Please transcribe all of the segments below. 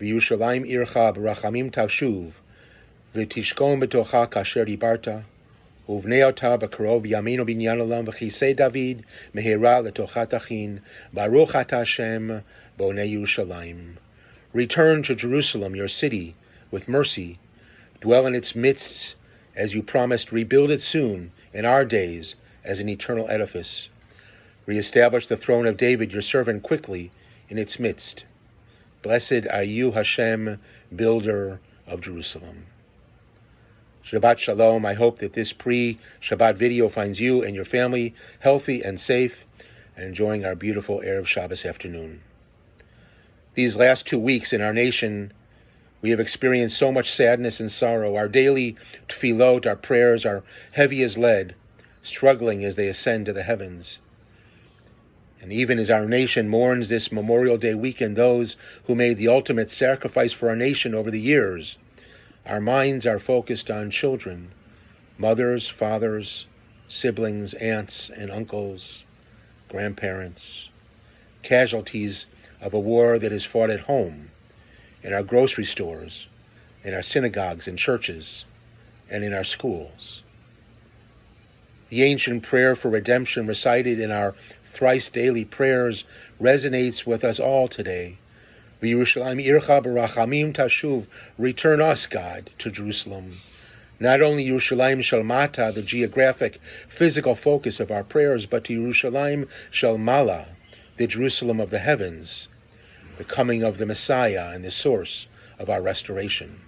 V'Yushalayim ircha b'rachamim tashuv, v'tishkom b'tocha kasher dibarta, uvnei ota b'karov yaminu binyan olam v'chisei David mehera l'tocha tachin, Baruch ata Hashem bonei Yerushalayim. Return to Jerusalem, your city, with mercy. Dwell in its midst, as you promised. Rebuild it soon, in our days, as an eternal edifice. Reestablish the throne of David, your servant, quickly in its midst. Blessed are you, Hashem, builder of Jerusalem. Shabbat Shalom. I hope that this pre-Shabbat video finds you and your family healthy and safe and enjoying our beautiful Erev Shabbos afternoon. These last 2 weeks in our nation, we have experienced so much sadness and sorrow. Our daily tefillot, our prayers, are heavy as lead, struggling as they ascend to the heavens. And even as our nation mourns this Memorial Day weekend those who made the ultimate sacrifice for our nation over the years, our minds are focused on children, mothers, fathers, siblings, aunts and uncles, grandparents, casualties of a war that is fought at home, in our grocery stores, in our synagogues and churches, and in our schools. The ancient prayer for redemption recited in our thrice daily prayers resonates with us all today. V'Yerushalayim ircha b'rachamim tashuv. Return us, God, to Jerusalem. Not only Yerushalayim shel mata, the geographic, physical focus of our prayers, but to Yerushalayim shel mala, the Jerusalem of the heavens, the coming of the Messiah and the source of our restoration.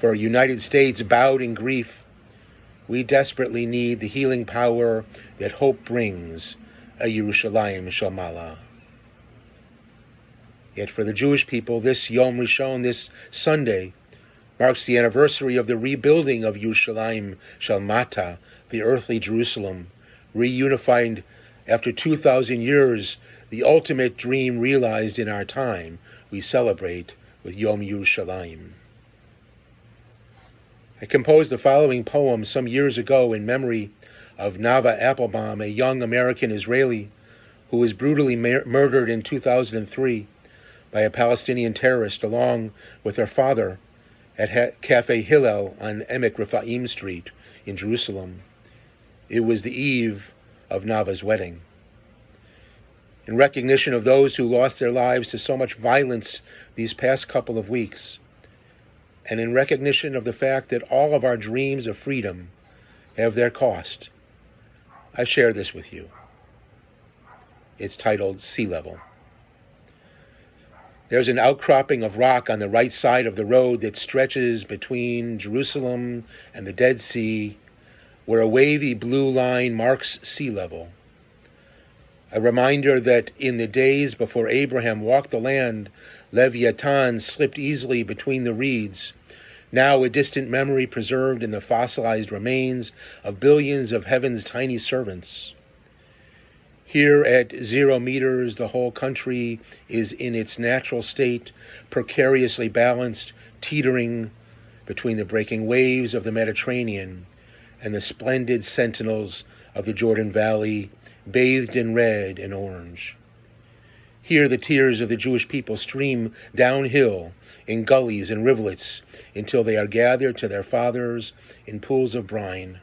For a United States bowed in grief, we desperately need the healing power that hope brings, a Yerushalayim shel mala. Yet for the Jewish people, this Yom Rishon, this Sunday, marks the anniversary of the rebuilding of Yerushalayim shel mata, the earthly Jerusalem, reunified after 2,000 years, the ultimate dream realized in our time. We celebrate with Yom Yerushalayim. I composed the following poem some years ago in memory of Nava Applebaum, a young American Israeli who was brutally murdered in 2003 by a Palestinian terrorist along with her father at Cafe Hillel on Emek Rephaim Street in Jerusalem. It was the eve of Nava's wedding. In recognition of those who lost their lives to so much violence these past couple of weeks, and in recognition of the fact that all of our dreams of freedom have their cost, I share this with you. It's titled Sea Level. There's an outcropping of rock on the right side of the road that stretches between Jerusalem and the Dead Sea, where a wavy blue line marks sea level. A reminder that in the days before Abraham walked the land, Leviathan slipped easily between the reeds, now a distant memory preserved in the fossilized remains of billions of heaven's tiny servants. Here at 0 meters, the whole country is in its natural state, precariously balanced, teetering between the breaking waves of the Mediterranean and the splendid sentinels of the Jordan Valley, bathed in red and orange. Here the tears of the Jewish people stream downhill in gullies and rivulets until they are gathered to their fathers in pools of brine.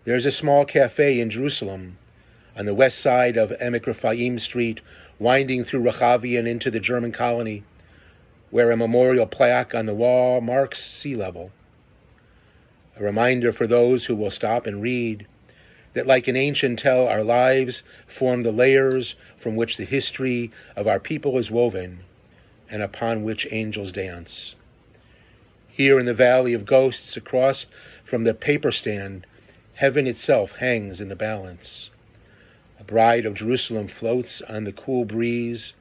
There's a small cafe in Jerusalem on the west side of Emek Rephaim Street, winding through Rehavia and into the German colony, where a memorial plaque on the wall marks sea level. A reminder for those who will stop and read that, like an ancient tell, our lives form the layers from which the history of our people is woven and upon which angels dance. Here in the Valley of Ghosts, across from the paper stand, heaven itself hangs in the balance. A bride of Jerusalem floats on the cool breeze,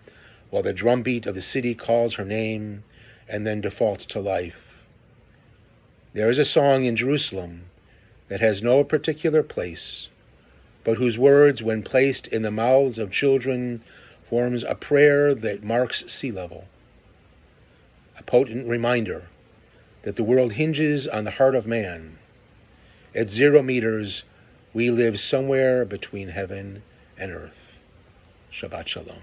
while the drumbeat of the city calls her name and then defaults to life. There is a song in Jerusalem that has no particular place, but whose words, when placed in the mouths of children, forms a prayer that marks sea level. A potent reminder that the world hinges on the heart of man. At 0 meters, we live somewhere between heaven and earth. Shabbat Shalom.